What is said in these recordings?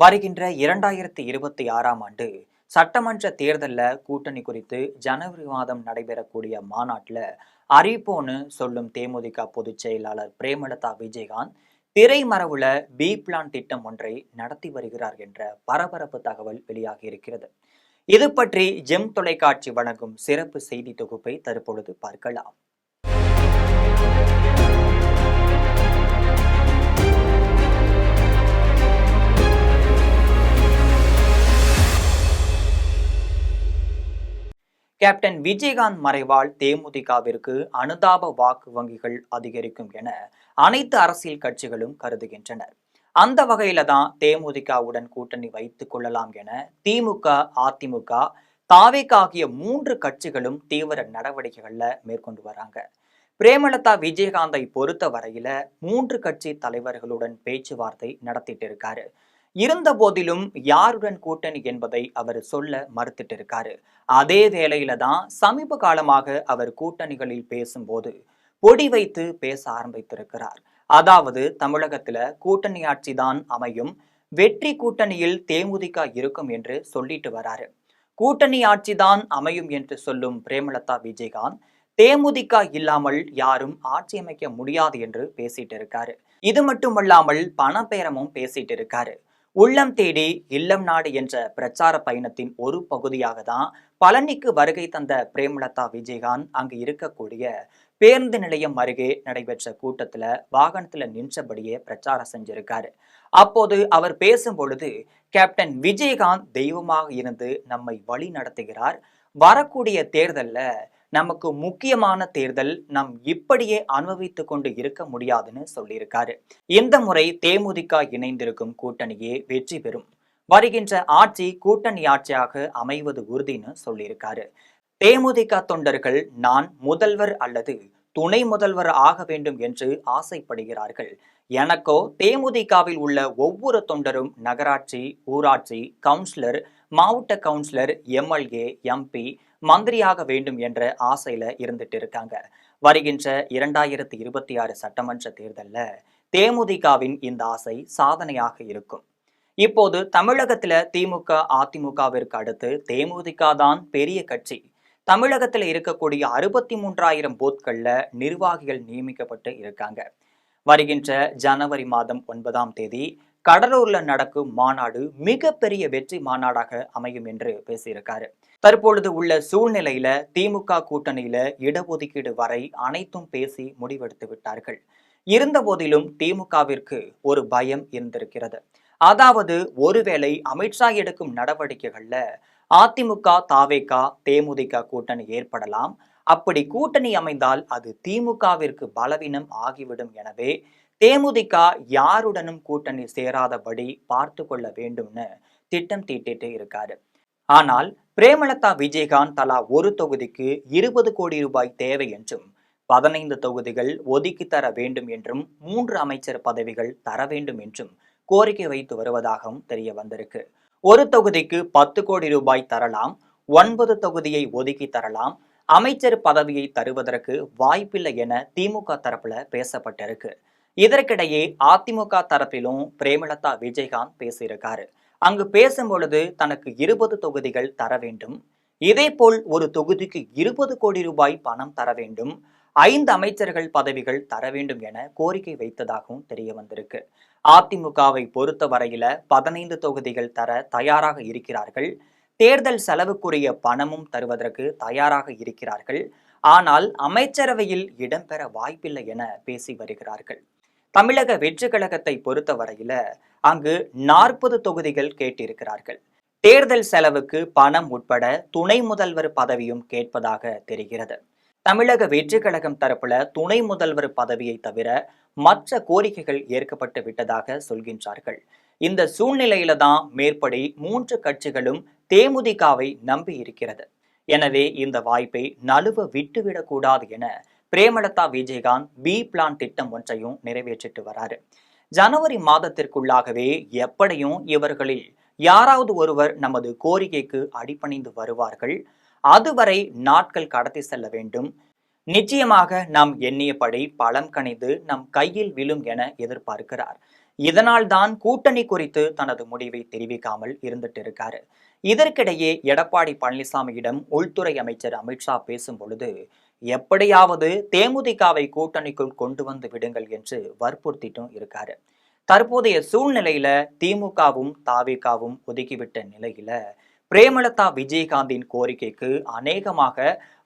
வருகின்ற 2026ஆம் ஆண்டு சட்டமன்ற தேர்தலில் கூட்டணி குறித்து ஜனவரி மாதம் நடைபெறக்கூடிய மாநாட்டில் அறிவிப்போன்னு சொல்லும் தேமுதிக பொதுச் செயலாளர் பிரேமலதா விஜயகாந்த் திரைமறைவுல பி பிளான் திட்டம் ஒன்றை நடத்தி வருகிறார் என்ற பரபரப்பு தகவல் வெளியாகி இருக்கிறது. இது பற்றி ஜெம் தொலைக்காட்சி வழங்கும் சிறப்பு செய்தி தொகுப்பை தற்பொழுது பார்க்கலாம். கேப்டன் விஜயகாந்த் மறைவால் தேமுதிகவிற்கு அனுதாப வாக்கு வங்கிகள் அதிகரிக்கும் என அனைத்து அரசியல் கட்சிகளும் கருதுகின்றனர். அந்த வகையில தான் தேமுதிகவுடன் கூட்டணி வைத்துக் கொள்ளலாம் என திமுக, அதிமுக, தாவேக ஆகிய 3 கட்சிகளும் தீவிர நடவடிக்கைகள்ல மேற்கொண்டு வராங்க. பிரேமலதா விஜயகாந்தை பொறுத்த வரையில 3 கட்சி தலைவர்களுடன் பேச்சுவார்த்தை நடத்திட்டு இருக்காரு. இருந்த போதிலும் யாருடன் கூட்டணி என்பதை அவர் சொல்ல மறுத்துட்டு இருக்காரு. அதே வேளையில தான் சமீப காலமாக அவர் கூட்டணிகளில் பேசும்போது பொடி வைத்து பேச ஆரம்பித்திருக்கிறார். அதாவது தமிழகத்துல கூட்டணி ஆட்சி தான் அமையும், வெற்றி கூட்டணியில் தேமுதிக இருக்கும் என்று சொல்லிட்டு வராரு. கூட்டணி ஆட்சி தான் அமையும் என்று சொல்லும் பிரேமலதா விஜயகாந்த் தேமுதிக இல்லாமல் யாரும் ஆட்சி அமைக்க முடியாது என்று பேசிட்டு இருக்காரு. இது மட்டுமல்லாமல் பணப்பேரமும் பேசிட்டு இருக்காரு. உள்ளம் தேடி இல்லம் நாடு என்ற பிரச்சார பயணத்தின் ஒரு பகுதியாக தான் பழனிக்கு வருகை தந்த பிரேமலதா விஜயகாந்த் அங்கு இருக்கக்கூடிய பேருந்து நிலையம் அருகே நடைபெற்ற கூட்டத்துல வாகனத்துல நின்றபடியே பிரச்சாரம் செஞ்சிருக்காரு. அப்போது அவர் பேசும் பொழுது கேப்டன் விஜயகாந்த் தெய்வமாக இருந்து நம்மை வழி நடத்துகிறார், வரக்கூடிய தேர்தல்ல நமக்கு முக்கியமான தேர்தல், நம் இப்படியே அனுபவித்துக் கொண்டு இருக்க முடியாதுன்னு சொல்லியிருக்காரு. இந்த முறை தேமுதிக இணைந்திருக்கும் கூட்டணியே வெற்றி பெறும், வருகின்ற ஆட்சி கூட்டணி ஆட்சியாக அமைவது உறுதின்னு சொல்லியிருக்காரு. தேமுதிக தொண்டர்கள் நான் முதல்வர் அல்லது துணை முதல்வர் ஆக வேண்டும் என்று ஆசைப்படுகிறார்கள். எனக்கோ தேமுதிகவில் உள்ள ஒவ்வொரு தொண்டரும் நகராட்சி, ஊராட்சி கவுன்சிலர், மாவட்ட கவுன்சிலர், எம்எல்ஏ, எம்பி, மந்திரியாக வேண்டும் என்ற ஆசையில இருந்துட்டு இருக்காங்க. வருகின்ற 2026 சட்டமன்ற தேர்தல்ல தேமுதிகவின் இந்த ஆசை சாதனையாக இருக்கும். இப்போது தமிழகத்துல திமுக, அதிமுகவிற்கு அடுத்து தேமுதிக தான் பெரிய கட்சி. தமிழகத்துல இருக்கக்கூடிய 63,000 பூத்கள்ல நிர்வாகிகள் நியமிக்கப்பட்டு இருக்காங்க. வருகின்ற ஜனவரி மாதம் 9ஆம் தேதி கடலூர்ல நடக்கும் மாநாடு மிகப்பெரிய வெற்றி மாநாடாக அமையும் என்று பேசியிருக்காரு. தற்பொழுது உள்ள சூழ்நிலையில திமுக கூட்டணியில இடஒதுக்கீடு வரை அனைத்தும் பேசி முடிவெடுத்து விட்டார்கள். இருந்த போதிலும் திமுகவிற்கு ஒரு பயம் இருந்திருக்கிறது. அதாவது ஒருவேளை அமித்ஷா எடுக்கும் நடவடிக்கைகள்ல அதிமுக, தாவேக, தேமுதிக கூட்டணி ஏற்படலாம். அப்படி கூட்டணி அமைந்தால் அது திமுகவிற்கு பலவீனம் ஆகிவிடும். எனவே தேமுதிக யாருடனும் கூட்டணி சேராதபடி பார்த்து கொள்ள வேண்டும்னு திட்டம் தீட்டிட்டு இருக்காரு. ஆனால் பிரேமலதா விஜயகாந்த் தலா ஒரு தொகுதிக்கு 20 கோடி ரூபாய் தேவை என்றும் 15 தொகுதிகள் ஒதுக்கி தர வேண்டும் என்றும் 3 அமைச்சர் பதவிகள் தர வேண்டும் என்றும் கோரிக்கை வைத்து வருவதாகவும் தெரிய வந்திருக்கு. ஒரு தொகுதிக்கு 10 கோடி ரூபாய் தரலாம், 9 தொகுதியை ஒதுக்கி தரலாம், அமைச்சர் பதவியை தருவதற்கு வாய்ப்பில்லை என திமுக தரப்புல பேசப்பட்டிருக்கு. இதற்கிடையே அதிமுக தரப்பிலும் பிரேமலதா விஜயகாந்த் பேசியிருக்காரு. அங்கு பேசும் பொழுது தனக்கு 20 தொகுதிகள் தர வேண்டும், இதேபோல் ஒரு தொகுதிக்கு 20 கோடி ரூபாய் பணம் தர வேண்டும், 5 அமைச்சர்கள் பதவிகள் தர வேண்டும் என கோரிக்கை வைத்ததாகவும் தெரிய வந்திருக்கு. அதிமுகவை பொறுத்த வரையில 15 தொகுதிகள் தர தயாராக இருக்கிறார்கள், தேர்தல் செலவுக்குரிய பணமும் தருவதற்கு தயாராக இருக்கிறார்கள், ஆனால் அமைச்சரவையில் இடம்பெற வாய்ப்பில்லை என பேசி வருகிறார்கள். தமிழக வெற்றி கழகத்தை பொறுத்த வரையில அங்கு 40 தொகுதிகள் கேட்டிருக்கிறார்கள். தேர்தல் செலவுக்கு பணம் உட்பட துணை முதல்வர் பதவியும் கேட்பதாக தெரிகிறது. தமிழக வெற்றி கழகம் தரப்புல துணை முதல்வர் பதவியை தவிர மற்ற கோரிக்கைகள் ஏற்கப்பட்டு விட்டதாக சொல்கின்றார்கள். இந்த சூழ்நிலையில தான் மேற்படி 3 கட்சிகளும் தேமுதிகவை நம்பி இருக்கிறது. எனவே இந்த வாய்ப்பை நழுவ விட்டுவிடக்கூடாது என பிரேமலதா விஜயகாந்த் பி பிளான் திட்டம் ஒன்றையும் நிறைவேற்றிட்டு வராரு. ஜனவரி மாதத்திற்குள்ளாகவே எப்படியும் இவர்களில் யாராவது ஒருவர் நமது கோரிக்கைக்கு அடிபணிந்து வருவார்கள். அதுவரை நாட்கள் கடத்தி செல்ல வேண்டும். நிச்சயமாக நாம் எண்ணியபடி பலம் கணிந்து நம் கையில் விழும் என எதிர்பார்க்கிறார். இதனால்தான் கூட்டணி குறித்து தனது முடிவை தெரிவிக்காமல் இருந்துட்டு இருக்காரு. இதற்கிடையே எடப்பாடி பழனிசாமியிடம் உள்துறை அமைச்சர் அமித்ஷா பேசும் பொழுது எப்படியாவது தேமுதிகவை கூட்டணிக்குள் கொண்டு வந்து விடுங்கள் என்று வற்புறுத்திட்டும் இருக்காரு. தற்போதைய சூழ்நிலையில திமுகவும் தாவேகாவும் ஒதுக்கிவிட்ட நிலையில பிரேமலதா விஜயகாந்தின் கோரிக்கைக்கு அநேகமாக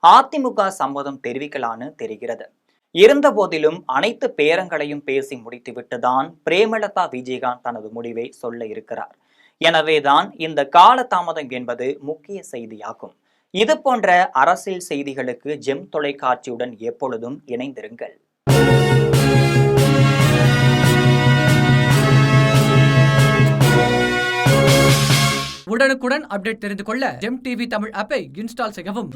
அதிமுக சம்மதம் தெரிவிக்கலான்னு தெரிகிறது. இருந்த போதிலும் அனைத்து பேரங்களையும் பேசி முடித்துவிட்டுதான் பிரேமலதா விஜயகாந்த் தனது முடிவை சொல்ல இருக்கிறார். எனவேதான் இந்த காலதாமதம் என்பது முக்கிய செய்தியாகும். இது போன்ற அரசியல் செய்திகளுக்கு ஜெம் தொலைக்காட்சியுடன் எப்பொழுதும் இணைந்திருங்கள். உடனுக்குடன் அப்டேட் தெரிந்து கொள்ள ஜெம் டிவி தமிழ் ஆப்பை இன்ஸ்டால் செய்யவும்.